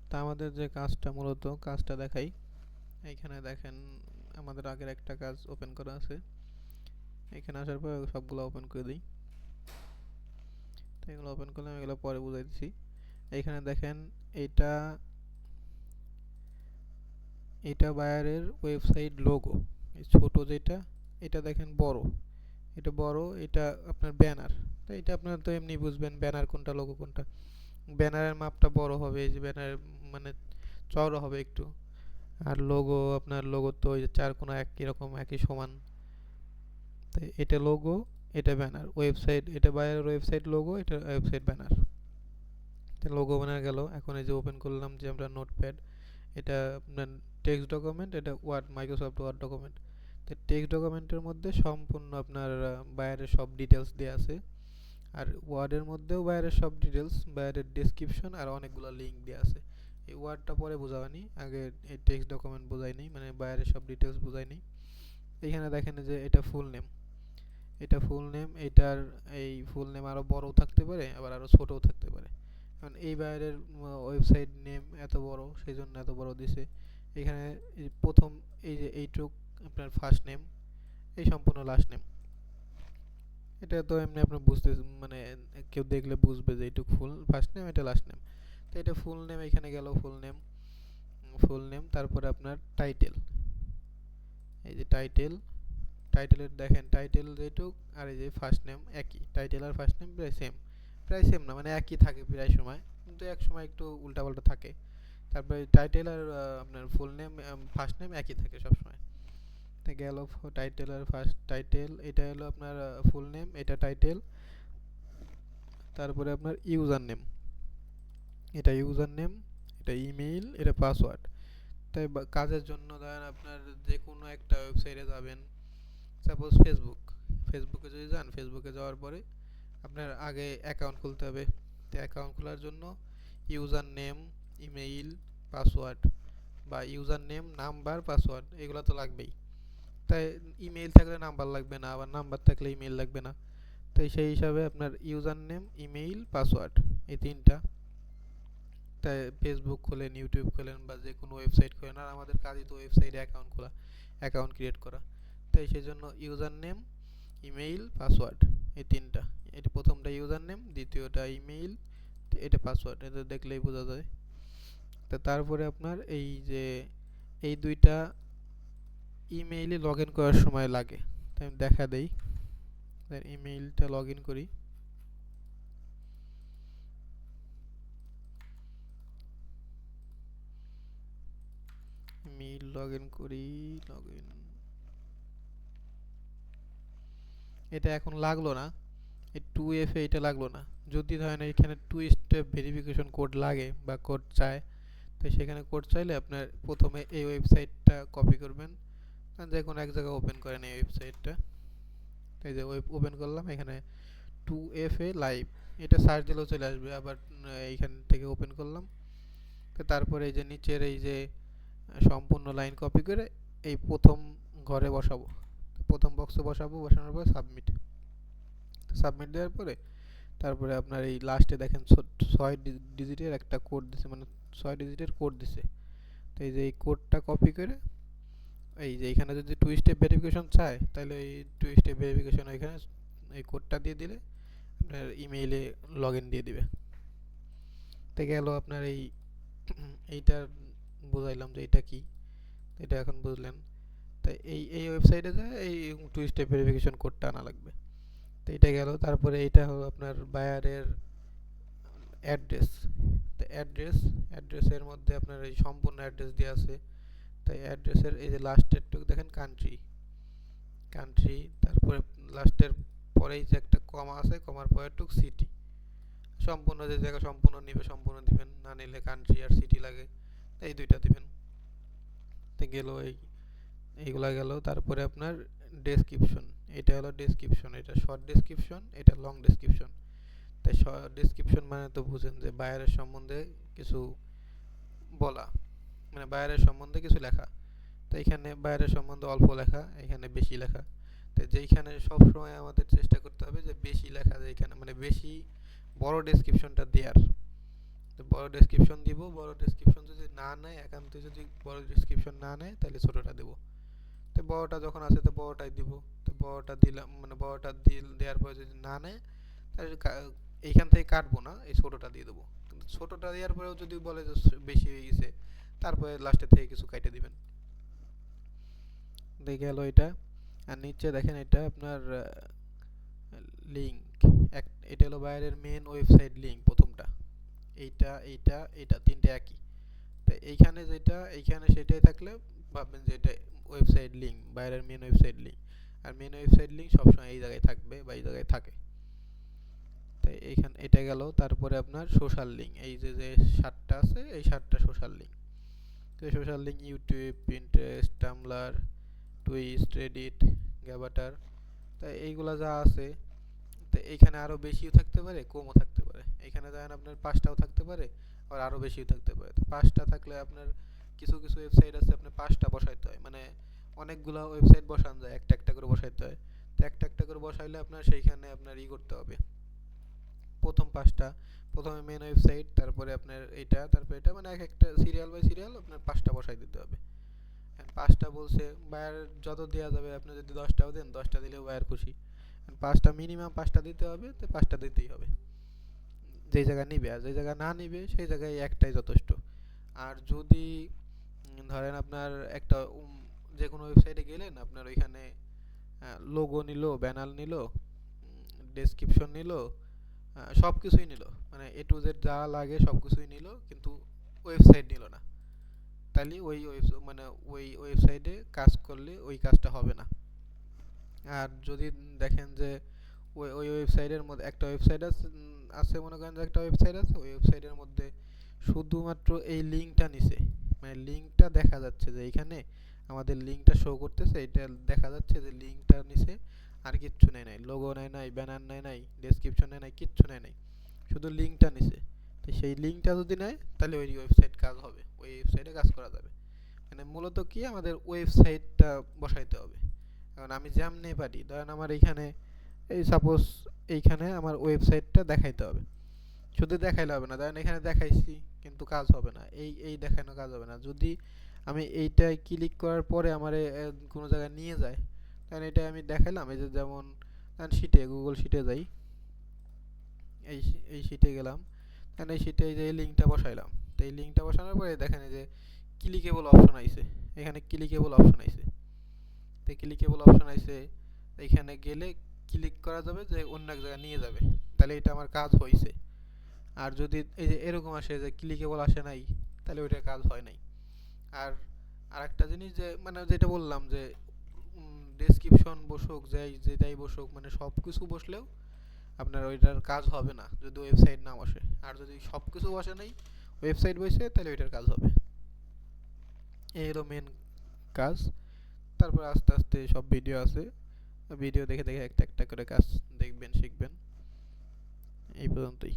তা আমাদের যে কাজটা মূলত কাজটা দেখাই। এইখানে দেখেন আমাদের আগের একটা কাজ ওপেন করা আছে। এখানে আসার পর সবগুলো ওপেন করে দিই। তো এগুলো ওপেন করলাম, এগুলো পরে বুঝাই দিচ্ছি। এইখানে দেখেন এইটা এটা বায়ারের ওয়েবসাইট লোগো। এই ছোট যেটা, এটা দেখেন বড়, এটা বড়, এটা আপনার ব্যানার। তো এটা আপনারা তো এমনি বুঝবেন ব্যানার কোনটা লোগো কোনটা। ব্যানারের মাপটা বড় হবে, এই যে ব্যানার মানে চওড়া হবে একটু। আর লোগো, আপনার লোগো তো ওই যে চার কোণা একই রকম একই সমান। তো এটা লোগো, এটা ব্যানার। ওয়েবসাইট, এটা বায়ারের ওয়েবসাইট লোগো, এটা ওয়েবসাইট ব্যানার। তো লোগো বানানো গেল। এখন এই যে ওপেন করলাম যে আমরা নোটপ্যাড, এটা আপনার টেক্সট ডকুমেন্ট, এটা ওয়ার্ড, মাইক্রোসফট ওয়ার্ড ডকুমেন্ট। তো টেক্সট ডকুমেন্টের মধ্যে সম্পূর্ণ আপনার বায়ারের সব ডিটেলস দেওয়া আছে। আর ওয়ার্ডের মধ্যেও বায়ারের সব ডিটেলস, বায়ারের ডেসক্রিপশন আর অনেকগুলো লিঙ্ক দেওয়া আছে। এই ওয়ার্ডটা পরে বোঝাবানি, আগে এই টেক্সট ডকুমেন্ট বোঝাই নেই, মানে বায়ারের সব ডিটেলস বোঝাই নেই। এখানে দেখেন যে এটা ফুল নেম, এটা ফুল নেম, এটার এই ফুল নেম আরও বড়ও থাকতে পারে, আবার আরও ছোটও থাকতে পারে। কারণ এই বাইরের ওয়েবসাইট নেম এত বড়, সেই জন্য এত বড় দিছে। এখানে প্রথম এই যে এইটুক আপনার ফার্স্ট নেম, এই সম্পূর্ণ লাস্ট নেম। এটা তো এমনি আপনার বুঝতে, মানে কেউ দেখলে বুঝবে যে এইটুক ফুল ফার্স্ট নেম, এটা লাস্ট নেম। তো এটা ফুল নেম, এখানে গেল ফুল নেম, ফুল নেম। তারপরে আপনার টাইটেল, এই যে টাইটেল, টাইটেলের দেখেন টাইটেল যেটুক আর এই যে ফার্স্ট নেম একই, টাইটেল আর ফার্স্ট নেম প্রায় সেম, প্রায় সেম না মানে একই থাকে প্রায় সময়, কিন্তু এক সময় একটু উল্টাপাল্টা থাকে। তারপরে টাইটেল আর আপনার ফুল নেম ফার্স্ট নেম একই থাকে সবসময়। তো গেল টাইটেল আর ফার্স্ট, টাইটেল এটা হলো আপনার ফুল নেম, এটা টাইটেল। তারপরে আপনার ইউজার নেম, এটা ইউজার নেম, এটা ইমেইল, এটা পাসওয়ার্ড। তাই কাজের জন্য ধরেন আপনার যে কোনো একটা ওয়েবসাইটে যাবেন, সাপোজ ফেসবুক, ফেসবুকে যদি যান, ফেসবুকে যাওয়ার পরে আপনার আগে অ্যাকাউন্ট খুলতে হবে। তো অ্যাকাউন্ট খোলার জন্য ইউজার নেম, ইমেইল, পাসওয়ার্ড, বা ইউজার নেম, নাম্বার, পাসওয়ার্ড, এগুলো তো লাগবেই। তাই ইমেইল থাকলে নাম্বার লাগবে না, আবার নাম্বার থাকলে ইমেইল লাগবে না। তাই সেই হিসাবে আপনার ইউজার নেম, ইমেইল, পাসওয়ার্ড, এই তিনটা। তাই ফেসবুক খোলেন, ইউটিউব খোলেন, বা যে কোনো ওয়েবসাইট খোলেন, আর আমাদের কাজই তো ওয়েবসাইটে অ্যাকাউন্ট খোলা, অ্যাকাউন্ট ক্রিয়েট করা। তাই সেই জন্য ইউজার নেম, ইমেইল, পাসওয়ার্ড, এই তিনটা। এটা প্রথমটা ইউজার নেম, দ্বিতীয়টা ইমেইল, এটা পাসওয়ার্ড, এটা দেখলেই বোঝা যায়। তো তারপরে আপনার এই যে এই দুইটা ইমেইলে লগ ইন করার সময় লাগে। তাই আমি দেখা দেই, ইমেইলটা লগ ইন করি। ইমেইল লগ ইন করি, লগ ইন, এটা এখন লাগলো না, এই 2FA এটা লাগলো না। যদি ধরেন এখানে 2 স্টেপ ভেরিফিকেশন কোড লাগে বা কোড চায়, তো সেখানে কোড চাইলে আপনার প্রথমে এই ওয়েবসাইটটা কপি করবেন, যে কোনো এক জায়গায় ওপেন করেন এই ওয়েবসাইটটা। এই যে ওপেন করলাম, এখানে 2FA লাইভ, এটা সার্চ দিলেও চলে আসবে। আবার এইখান থেকে ওপেন করলাম, তো তারপরে এই যে নিচের এই যে সম্পূর্ণ লাইন কপি করে এই প্রথম ঘরে বসাবো, প্রথম বক্সে বসাবো, বসানোর পর সাবমিট, সাবমিট দেওয়ার পরে তারপরে আপনার এই লাস্টে দেখেন 6 ডিজিটের একটা কোড দিছে, মানে 6 ডিজিটের কোড দিছে। তো এই যে এই কোডটা কপি করে এই যে এখানে যদি 2 স্টেপ ভেরিফিকেশন চায়, তাহলে এই 2 স্টেপ ভেরিফিকেশন এখানে এই কোডটা দিয়ে দিলে আপনার ইমেইলে লগ ইন দিয়ে দিবে। তো গেল আপনার এই এইটা বুঝাইলাম যে এটা কি, এটা এখন বুঝলেন। তাই এই এই ওয়েবসাইটে যায় এই 2 স্টেপ ভেরিফিকেশন কোডটা আনা লাগবে। তো এটা গেল। তারপরে এটা হলো আপনার বায়ারের অ্যাড্রেস। তো অ্যাড্রেসের মধ্যে আপনার এই সম্পূর্ণ অ্যাড্রেস দেওয়া আছে। তাই অ্যাড্রেসের এই যে লাস্টের টুক দেখেন কান্ট্রি, কান্ট্রি, তারপরে লাস্টের পরেই যে একটা কমা আছে, কমার পরের টুক সিটি, সম্পূর্ণ যে জায়গা সম্পূর্ণ নিবে সম্পূর্ণ দিবেন, না নিলে কান্ট্রি আর সিটি লাগে, এই দুইটা দিবেন। তো গেল এইগুলা গেল। তারপরে আপনার ডেসক্রিপশন, এটা হলো ডেসক্রিপশন, এটা শর্ট ডেসক্রিপশন, এটা লং ডেসক্রিপশন। তাই ডেসক্রিপশন মানে তো বুঝেন যে বায়ারের সম্বন্ধে কিছু বলা, মানে বায়ারের সম্বন্ধে কিছু লেখা। তো এখানে বায়ারের সম্বন্ধে অল্প লেখা, এখানে বেশি লেখা। তো যেইখানে সবসময় আমাদের চেষ্টা করতে হবে যে বেশি লেখা, যেখানে মানে বেশি বড় ডেসক্রিপশনটা দেওয়ার। তো বড় ডেসক্রিপশন দিব, বড় ডেসক্রিপশন যদি না নেয়, একান্ত যদি বড় ডেসক্রিপশন না নেয় তাহলে ছোটটা দেব। তো বড়টা যখন আছে তো বড়টাই দিব। তো বড়টা দিলাম, মানে বড়টা দেওয়ার পরে যদি না নেয় তাহলে এইখান থেকে কাটবো না, এই ছোটটা দিয়ে দেবো। কিন্তু ছোটটা দেওয়ার পরেও যদি বলে যে বেশি হয়ে গেছে, তারপরে লাস্টে থেকে কিছু কাটে দিবেন। দেখে গেল এটা। আর নিচে দেখেন এটা আপনার লিঙ্ক, এটা হলো বাইরের মেন ওয়েবসাইট লিঙ্ক প্রথমটা, এইটা এইটা এটা তিনটে একই। তো এইখানে যেটা এইখানে সেটাই থাকলে ভাববেন যে এটা ওয়েবসাইট লিঙ্ক, বাইরের মেন ওয়েবসাইট লিঙ্ক। আর মেন ওয়েবসাইট লিঙ্ক সবসময় এই জায়গায় থাকবে বা এই জায়গায় থাকে। তাই এইখানে এটা গেল। তারপরে আপনার সোশ্যাল লিঙ্ক, এই যে যে 7টা আছে এই 7টা সোশ্যাল লিঙ্ক। তো social link YouTube, Pinterest, Tumblr, টুইস্ট, রেডিট, গ্যাবাটার। তাই এইগুলা যা আছে, তো এইখানে আরও বেশিও থাকতে পারে, কমও থাকতে পারে। এখানে দেখেন আপনার 5টাও থাকতে পারে, আবার আরও বেশিও থাকতে পারে। তো 5টা থাকলে আপনার কিছু কিছু ওয়েবসাইট আছে আপনার 5টা বসাইতে হয়, মানে অনেকগুলো ওয়েবসাইট বসানো যায়, একটা একটা করে বসাইতে হয়। তো একটা একটা করে বসাইলে আপনার সেইখানে আপনার করতে হবে। প্রথম 5টা, প্রথমে মেন ওয়েবসাইট, তারপরে আপনার এটা, তারপরে এটা, মানে এক একটা সিরিয়াল বাই সিরিয়াল আপনার 5টা বসাই দিতে হবে। 5টা বলছে, বায়ার যত দেওয়া যাবে, আপনি যদি 10টাও দেন 10টা দিলেও বায়ার খুশি। 5টা মিনিমাম 5টা দিতে হবে, তো 5টা দিতেই হবে যেই জায়গা নিবে। আর যেই জায়গা না নিবে সেই জায়গায় একটাই যথেষ্ট। আর যদি ধরেন আপনার একটা যে কোনো ওয়েবসাইটে গেলেন, আপনার ওইখানে লোগো নিল, ব্যানার নিল, ডেসক্রিপশন নিল, সব কিছুই নিল, মানে এ টু জেড যা লাগে সব কিছুই নিল, কিন্তু ওয়েবসাইট নিল না, তাহলে মানে ওই ওয়েবসাইটে কাজ করলে ওই কাজটা হবে না। আর যদি দেখেন যে ওই ওই ওয়েবসাইটের মধ্যে একটা ওয়েবসাইট আছে মনে করেন যে একটা ওয়েবসাইট আছে, ওই ওয়েবসাইটের মধ্যে শুধুমাত্র এই লিঙ্কটা নিছে, মানে লিঙ্কটা দেখা যাচ্ছে যে এইখানে আমাদের লিঙ্কটা শো করতেছে, এটা দেখা যাচ্ছে যে লিঙ্কটা নিছে, আর কিচ্ছু নেয় নাই, লোগো নেয় নাই, ব্যানার নেয় নাই, ডেসক্রিপশন নেয় নাই, কিচ্ছু নেয় নাই, শুধু লিঙ্কটা নিছে। তো সেই লিঙ্কটা যদি নেয় তাহলে ওই ওয়েবসাইট কাজ হবে, ওই ওয়েবসাইটে কাজ করা যাবে। মানে মূলত কি আমাদের ওয়েবসাইটটা বসাইতে হবে। এখন আমি যেমনি পারি, ধরেন আমার এইখানে এই সাপোজ এইখানে আমার ওয়েবসাইটটা দেখাইতে হবে, শুধু দেখাইলে হবে না, ধরেন এখানে দেখাইছি কিন্তু কাজ হবে না, এই এই দেখানো কাজ হবে না। যদি আমি এইটায় ক্লিক করার পরে আমার কোনো জায়গায় নিয়ে যায়, কারণ এটা আমি দেখাইলাম, এই যে যেমন শিটে, গুগল শিটে যাই, এই এই শিটে গেলাম, কারণ এই শিটে এই যে এই লিঙ্কটা বসাইলাম। তো এই লিঙ্কটা বসানোর পরে দেখেন এই যে ক্লিকেবল অপশন আইছে, এখানে ক্লিকেবল অপশন আইছে। তো ক্লিকেবল অপশন আইছে, এখানে গেলে ক্লিক করা যাবে যে অন্য এক জায়গায় নিয়ে যাবে, তাহলে এটা আমার কাজ হয়েছে। আর যদি এই যে এরকম আসে যে ক্লিকেবল আসে নাই, তাহলে ওইটার কাজ হয় নাই। আর আরেকটা জিনিস যে মানে যেটা বললাম যে ডেসক্রিপশন বসুক, যেটাই বসুক, মানে সব কিছু বসলেও আপনার ওইটার কাজ হবে না যদি ওয়েবসাইট না বসে। আর যদি সব কিছু বসে নাই, ওয়েবসাইট বসে, তাহলে ওইটার কাজ হবে। এই হলো মেন কাজ। তারপর আস্তে আস্তে সব ভিডিও আছে, ভিডিও দেখে দেখে একটা একটা করে কাজ দেখবেন, শিখবেন। এই পর্যন্তই।